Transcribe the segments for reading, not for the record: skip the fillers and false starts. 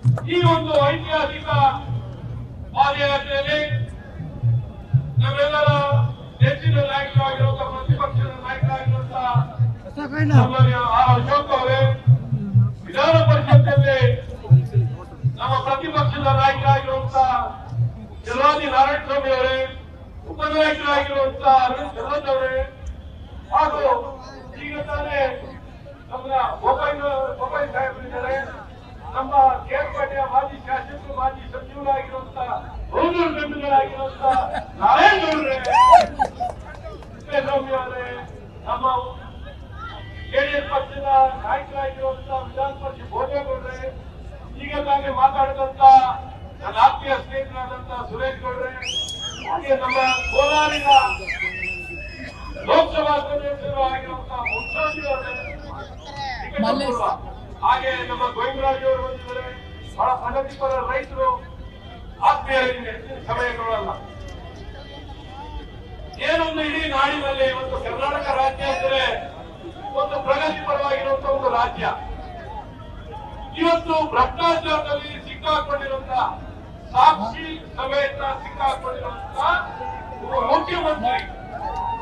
ಈ ಒಂದು ಐತಿಹಾಸಿಕ ಪಾದಯಾತ್ರೆಯಲ್ಲಿ ನಮ್ಮೆಲ್ಲರ ನೆಚ್ಚಿನ ನಾಯಕರಾಗಿರುವಂತಹ ಪ್ರತಿಪಕ್ಷದ ನಾಯಕರಾಗಿರುವಂತಹ ಸನ್ಮಾನ್ಯ ಅಶೋಕ್ ಅವರೇ, ವಿಧಾನ ಪರಿಷತ್ನಲ್ಲಿ ನಮ್ಮ ಪ್ರತಿಪಕ್ಷದ ನಾಯಕರಾಗಿರುವಂತಹ ಜಲವಾದಿ ನಾರಾಯಣ ಸ್ವಾಮಿ ಅವರೇ, ಉಪನಾಯಕರಾಗಿರುವಂತಹ ಅರವಿಂದ್ ಜಗತ್ ಅವರೇ, ಹಾಗೂ ಈಗ ತಾನೇ ನಮ್ಮ ಮೊಬೈಲ್ ಸಾಹೇಬರಿದ್ದಾರೆ, ನಮ್ಮ ಕೇರ್ಪೇಟೆಯ ಮಾಜಿ ಶಾಸಕರು, ಮಾಜಿ ಸಚಿವರಾಗಿರುವಂತಹ ಬಹುದೂರು ಗಂಡುಗಳಾಗಿರುವಂತಹ ನಾರಾಯಣ ಗೌಡ್ರೆ, ಸ್ವಾಮಿ ಅವರೇ, ನಮ್ಮ ಜೆಡಿಎಸ್ ಪಕ್ಷದ ನಾಯಕರಾಗಿರುವಂತಹ ವಿಧಾನ ಪರಿಷತ್ ಭೋಜೇಗೌಡ್ರೆ, ಈಗ ತಾನೇ ಮಾತಾಡಿದಂತ ನನ್ನ ಆತ್ಮೀಯ ಸ್ನೇಹಿತರಾದಂತಹ ಸುರೇಶ್ ಗೌಡ್ರೆ, ಹಾಗೆ ನಮ್ಮ ಕೋಲಾರಿನ ಲೋಕಸಭಾ ಸದಸ್ಯರು ಆಗಿರುವಂತಹ ಮುನ್ಸಾಜಿ ಅವರೇ, ಹಾಗೆ ನಮ್ಮ ಗೋವಿಂದರಾಜ್ ಅವರು ಬಂದಿದ್ದಾರೆ. ಬಹಳ ಪ್ರಗತಿಪರ ರೈತರು, ಆತ್ಮೀಯರಿಗೆ ಸಮಯಗಳಲ್ಲ. ಏನೊಂದು ಇಡೀ ನಾಡಿನಲ್ಲಿ ಇವತ್ತು ಕರ್ನಾಟಕ ರಾಜ್ಯ ಅಂದರೆ ಒಂದು ಪ್ರಗತಿಪರವಾಗಿರುವಂತಹ ಒಂದು ರಾಜ್ಯ. ಇವತ್ತು ಭ್ರಷ್ಟಾಚಾರದಲ್ಲಿ ಸಿಕ್ಕಾಕೊಂಡಿರುವಂತಹ, ಸಾಕ್ಷಿ ಸಮೇತ ಸಿಕ್ಕಾಕೊಂಡಿರುವಂತಹ ಮುಖ್ಯಮಂತ್ರಿ,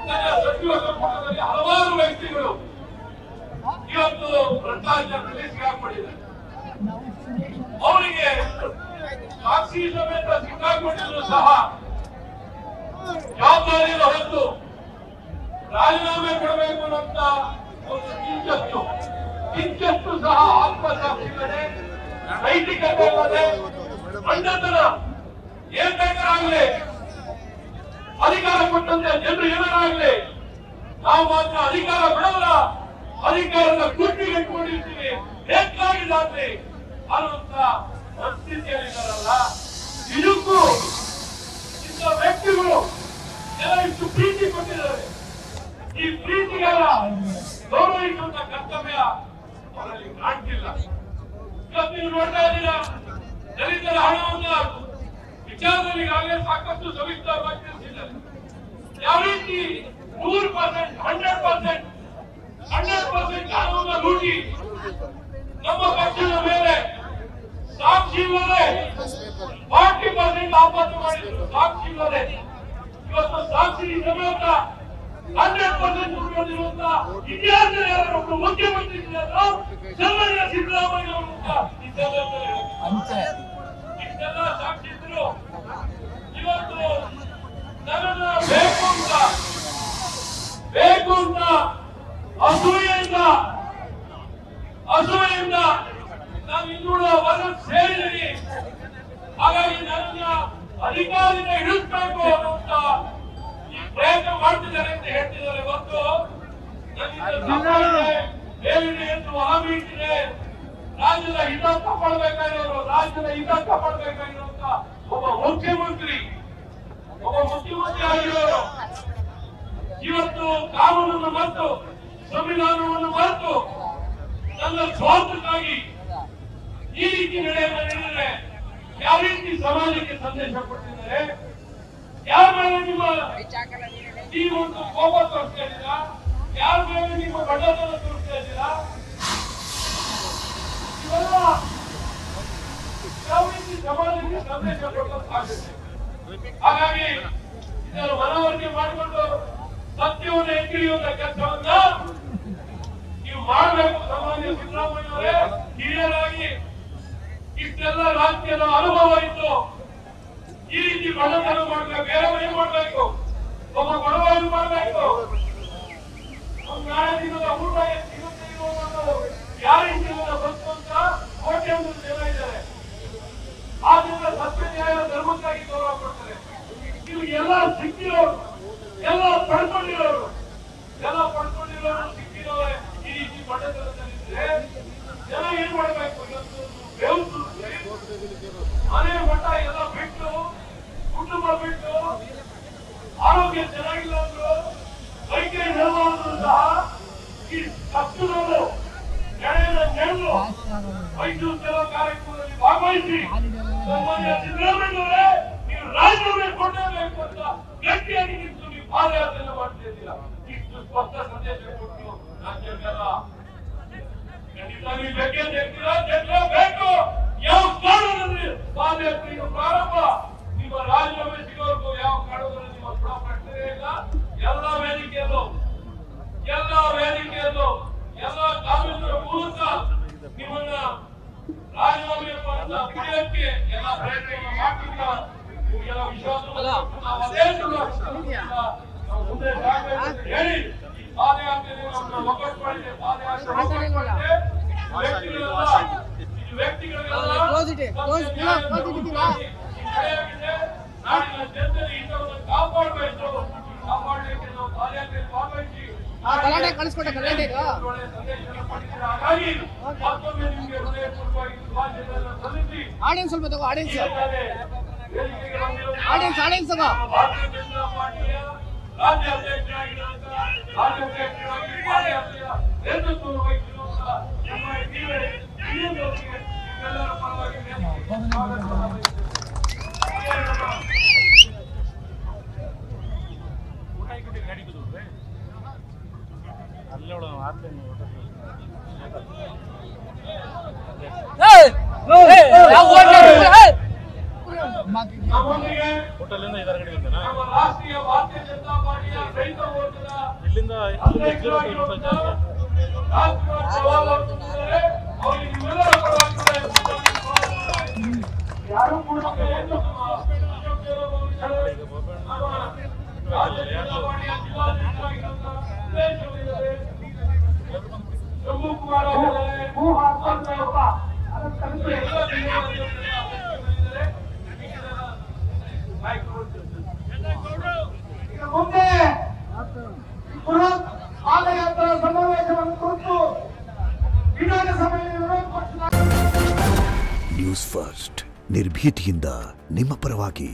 ನನ್ನ ಸಚಿವ ಸಂಪುಟದಲ್ಲಿ ಹಲವಾರು ವ್ಯಕ್ತಿಗಳು ಇವತ್ತು ಭ್ರಷ್ಟಾಚಾರದಲ್ಲಿ ಸಿಕ್ಕಾಕೊಂಡಿದ್ದಾರೆ. ಅವರಿಗೆ ಸಾಕ್ಷಿ ಸಮೇತ ಸಿಕ್ಕಾಕೊಂಡಿದ್ರು ಸಹ ಜವಾಬ್ದಾರಿಯನ್ನು ಹೊತ್ತು ರಾಜೀನಾಮೆ ಕೊಡಬೇಕು ಅನ್ನುವಂತ ಒಂದು ಕಿಂಚತ್ತು ಸಹ ಆತ್ಮಸಾಕ್ಷಿ ಇಲ್ಲದೆ, ನೈತಿಕತೆ ಇಲ್ಲದೆ, ಮಂಡತನ ಏನ್ ಬೇಕಾರಾಗಲಿ, ಅಧಿಕಾರ ಕೊಟ್ಟಂತ ಜನರು ಏನಾರಾಗಲಿ, ನಾವು ಮಾತ್ರ ಅಧಿಕಾರ ಬಿಡೋಲ್ಲ, ಅಧಿಕಾರದ ಗುಟ್ಟಿಗೆ ಇಟ್ಕೊಂಡಿರ್ತೀವಿ, ಬೇಕಾಗಿದ್ದಾಗ್ಲಿ ಅನ್ನುವಂತ ಪರಿಸ್ಥಿತಿಯಲ್ಲಿದ್ದಾರಲ್ಲ. ಇದಕ್ಕೂ ಇಂಥ ವ್ಯಕ್ತಿಗಳು ಎಲ್ಲ ಇಷ್ಟು ಪ್ರೀತಿ ಕೊಟ್ಟಿದ್ದಾರೆ. ಈ ಪ್ರೀತಿಗೆಲ್ಲ ಗೌರವಿಸುವಂತ ಕರ್ತವ್ಯ ಅವರಲ್ಲಿ ಕಾಣ್ತಿಲ್ಲ. ಇವತ್ತು ನೀವು ನೋಡ್ತಾ ಇದ್ದೀರಾ, ದಲಿತರ ಹಣವನ್ನ ವಿಚಾರದಲ್ಲಿ ಈಗಾಗಲೇ ಸಾಕಷ್ಟು ಸವಿಸ್ತಾರವಾಗಿ ತಿಳಿಸಿದ್ದಾರೆ. ಯಾವ ರೀತಿ 100%, 100% ಹಣವನ್ನು ಲೂಟಿ ನಮ್ಮ ಪಕ್ಷದ ಮೇಲೆ ಸಾಕ್ಷಿ ಇಲ್ಲದೆ 40% ಆಪತ್ತು ಮಾಡಿದ್ರು. ಸಾಕ್ಷಿ ಇಲ್ಲದೆ ಇವತ್ತು ಸಾಕ್ಷಿ ಸಮೇತ 100% ಉಳಿದಿರುವಂತಹ ಇತಿಹಾಸ ಯಾರೊಬ್ಬರು ಮುಖ್ಯಮಂತ್ರಿ ಸನ್ಮಾನ್ಯ ಸಿದ್ದರಾಮಯ್ಯ ಅವರು ಇಷ್ಟೆಲ್ಲ ಸಾಕ್ಷಿ ಇದ್ರು. ಇವತ್ತು ನನ್ನನ್ನ ಬೇಕು ಅಂತ ಅಸೂಯೆಯಿಂದ ನಾನು ಇನ್ನೂರ ವರ್ಗ ಸೇರಿದ್ದೀನಿ. ಹಾಗಾಗಿ ನನ್ನ ಅಧಿಕಾರದಿಂದ ಇಳಿಸಬೇಕು ಅನ್ನುವಂತ ಈ ಪ್ರಯತ್ನ ಮಾಡ್ತಿದ್ದಾರೆ ಅಂತ ಹೇಳ್ತಿದ್ದಾರೆ. ಮತ್ತು ಹೇಳಿದೆ ಎಂದು ಹೊರಬೀಳ್ತಿದೆ. ರಾಜ್ಯದ ಹಿತ ಕಾಪಾಡಬೇಕಾಗಿರೋರು, ರಾಜ್ಯದ ಹಿತ ಕಾಪಾಡಬೇಕಾಗಿರುವಂತ ಒಬ್ಬ ಮುಖ್ಯಮಂತ್ರಿ ಆಗಿರೋರು ಇವತ್ತು ಕಾನೂನನ್ನು ಮರೆತು, ಸಂವಿಧಾನವನ್ನು ಮರೆತು ನನ್ನ ಸ್ವಾರ್ಥಕ್ಕಾಗಿ ಈ ರೀತಿ ನಡೆದರೆ ಯಾವ ರೀತಿ ಸಮಾಜಕ್ಕೆ ಸಂದೇಶ ಕೊಡ್ತಿದ್ದಾರೆ? ಯಾರ ಮೇಲೆ ನೀವು ಒಂದು ಕೋಪ ತೋರಿಸ್ತಾ ಇದ್ದೀರಾ? ಯಾರ ಮೇಲೆ ನಿಮ್ಮ ಬಡತನ ತೋರಿಸ್ತಾ ಇದ್ದೀರಾ? ಇವೆಲ್ಲ ಯಾವ ರೀತಿ ಸಮಾಜಕ್ಕೆ ಸಂದೇಶ ಕೊಡಬೇಕಾಗುತ್ತೆ. ಹಾಗಾಗಿ ಇದನ್ನು ಮನವರಿಕೆ ಮಾಡಿಕೊಂಡು ಸತ್ಯವನ್ನು ಎತ್ತಿಡಿಯುವಂತ ಕೆಲಸವನ್ನ ನೀವು ಮಾಡಬೇಕು. ಸಾಮಾನ್ಯ ಸಿದ್ದರಾಮಯ್ಯ ಅವರೇ, ಹಿರಿಯರಾಗಿ ಇಷ್ಟೆಲ್ಲ ರಾಜ್ಯದ ಅನುಭವ ಇತ್ತು. ಈ ರೀತಿ ಬಡತನ ಮಾಡಬೇಕು, ಬೇರೆ ಏನ್ ಮಾಡಬೇಕು, ಒಬ್ಬ ಬಡವರು ಮಾಡಬೇಕು, ಒಂದು ನಾಳೆ ದಿನದ ಊಟ ಸಿಗುತ್ತೆ ಗ್ಯಾರಂಟಿ ಬಂತು ಅಂತ ಕೋಟ್ಯಾಂತರ ಜನ ಇದ್ದಾರೆ. ಆದ್ರಿಂದ ಸತ್ಯ ನ್ಯಾಯ ಧರ್ಮಕ್ಕಾಗಿ ಗೌರವ ಕೊಡ್ತಾರೆ. ಇವ್ರಿಗೆಲ್ಲ ಸಿಕ್ಕಿರೋರು, ಎಲ್ಲ ಪಡ್ಕೊಂಡಿರೋರು ಸಿಕ್ಕಿರೋರೆ ಈ ರೀತಿ ಬಡತನದಲ್ಲಿದ್ರೆ ಜನ ಏನ್ ಮಾಡ್ಬೇಕು? ಇವತ್ತು ಬೆವರು ಮನೆ ಮಠ ಎಲ್ಲ ಬಿಟ್ಟು, ಕುಟುಂಬ ಬಿಟ್ಟು, ಆರೋಗ್ಯ ಚೆನ್ನಾಗಿಲ್ಲ ಅಂದ್ರು, ವೈದ್ಯ ನೆರವಾದ್ರು ಸಹ ಈ ಕಷ್ಟದವರು ನೆರಳು ಮೈಸೂರು ಸೇವಾ ಕಾರ್ಯಕ್ರಮದಲ್ಲಿ ಭಾಗವಹಿಸಿ ಸನ್ಮಾನ್ಯ ಸಿದ್ದರಾಮಯ್ಯವರೇ, ನೀವು ರಾಜೀನಾಮೆ ಕೊಡಲೇಬೇಕು ಅಂತ ಗಟ್ಟಿಯಾಗಿ ನಿಂತು ನೀವು ಪಾದಯಾತ್ರೆಯನ್ನು ಮಾಡ್ತಾ ಇದ್ದೀರಾ. ಇಷ್ಟು ಸ್ಪಷ್ಟ ಸಂದೇಶ ಕೊಟ್ಟು ರಾಜ್ಯಕ್ಕೆಲ್ಲ ಖಂಡಿತ ನೀವು ಬೇಕು. ಯಾವ ಕಾರಣದಲ್ಲಿ ಪಾದಯಾತ್ರೆಗೆ ಪ್ರಾರಂಭ ನಿಮ್ಮ ರಾಜೀನಾಮೆ ಸಿಗೋರ್ಗೂ ಯಾವ ಕಾರಣದಲ್ಲಿ ನಿಮ್ಮ ಕೊಡೋ ಪ್ರಶ್ನೆ ಇಲ್ಲ. ಎಲ್ಲ ವೇದಿಕೆಯಲ್ಲೂ ಎಲ್ಲ ಕಾನೂನಿನ ಮೂಲಕ ನಿಮ್ಮನ್ನ ರಾಜೀನಾಮೆ ಪಡೆಯೋಕ್ಕೆ ಎಲ್ಲ ಪ್ರಯತ್ನ ಮಾಡ್ತಿದ್ದ ನಿಮಗೆಲ್ಲ ವಿಶ್ವಾಸ ಮುಂದೆ ಹೇಳಿ ಪಾದಯಾತ್ರೆ ಒಗ್ಗಟ್ಟು ಮಾಡಿದೆ. ನಾಡಿನ ಜನತೆ ಹಿತವನ್ನು ಕಾಪಾಡಬೇಕು. ಕಾಪಾಡಲಿಕ್ಕೆ ನಾವು ಪಾದಯಾತ್ರೆ ಭಾಗವಹಿಸಿ ಹಾಗಾಗಿ ಮತ್ತೊಮ್ಮೆ ನಿಮಗೆ ಹೃದಯಪೂರ್ವಕವಾಗಿ ಶುಭಾಶಯಗಳನ್ನು ಸಲ್ಲಿಸಿ ಸ್ವಲ್ಪ ತಗೋ ಆಡಿಯನ್ಸ್ ಭಾರತೀಯ ಜನತಾ ಪಾರ್ಟಿಯ ರಾಜ್ಯ ಅಧ್ಯಕ್ಷರಾಗಿರುವಂತ ಪಾದಯಾತ್ರೆಯ ನೇತೃತ್ವವನ್ನು ವಹಿಸಿರುವಂತ ನಮ್ಮ ಹಿರಿಯರವರಿಗೆ ನಿಮ್ಮೆಲ್ಲರ ಪರವಾಗಿ ನಮ್ಮೊಂದಿಗೆ ನಮ್ಮ ರಾಷ್ಟ್ರೀಯ ಭಾರತೀಯ ಜನತಾ ಪಾರ್ಟಿಯ ರೈತ ಮೋರ್ಚಾದ ಅಧ್ಯಕ್ಷರಾಗಿರುವಂತಹ ಅವರಿಗೆ ನಿಮ್ಮೆಲ್ಲರ ಪರವಾಗಿ ಯಾರು ಕೂಡ ಶಿವಕುಮಾರ್ ಮುಂದೆ ಪಾದಯಾತ್ರಾ ಸಮಾವೇಶವನ್ನು ಕುರಿತು ವಿಧಾನಸಭೆಯಲ್ಲಿ ವಿರೋಧ ಪಕ್ಷ ನ್ಯೂಸ್ ಫಸ್ಟ್ ನಿರ್ಭೀತಿಯಿಂದ ನಿಮ್ಮ ಪರವಾಗಿ.